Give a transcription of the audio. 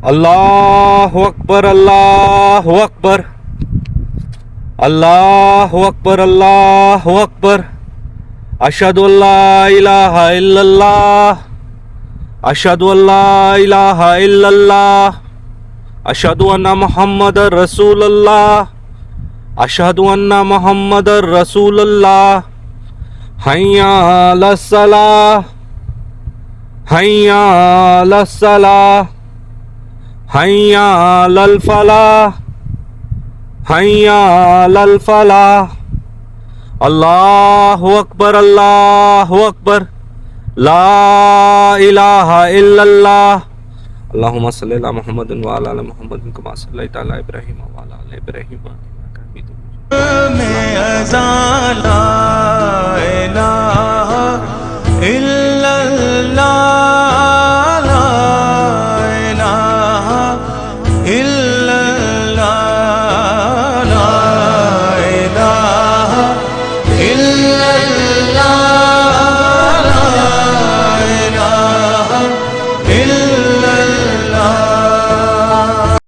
अल्लाहु अकबर अल्लाहु अकबर अल्लाहु अकबर अल्लाहु अकबर। अशहदु अल्ला इलाहा इल्लल्लाह अशहदु अल्ला इलाहा इल्लल्लाह अशहदु अन्ना मुहम्मदर रसूलुल्लाह अशहदु अन्ना मुहम्मदर रसूलुल्लाह। हय्या अलस सलाह हय्या अलस सलाह हय्या अलल फलाह हय्या अलल फलाह। अल्लाहु अकबर ला इलाहा इल्लल्लाह। अल्लाहुम्मा सल्लि अला मुहम्मदिन व अला आलि मुहम्मदिन कमा सल्लैता अला इब्राहीम व अला आलि इब्राहीम इन्नका हमीदुम में अज़ान ला इलाहा इल्लल्लाह।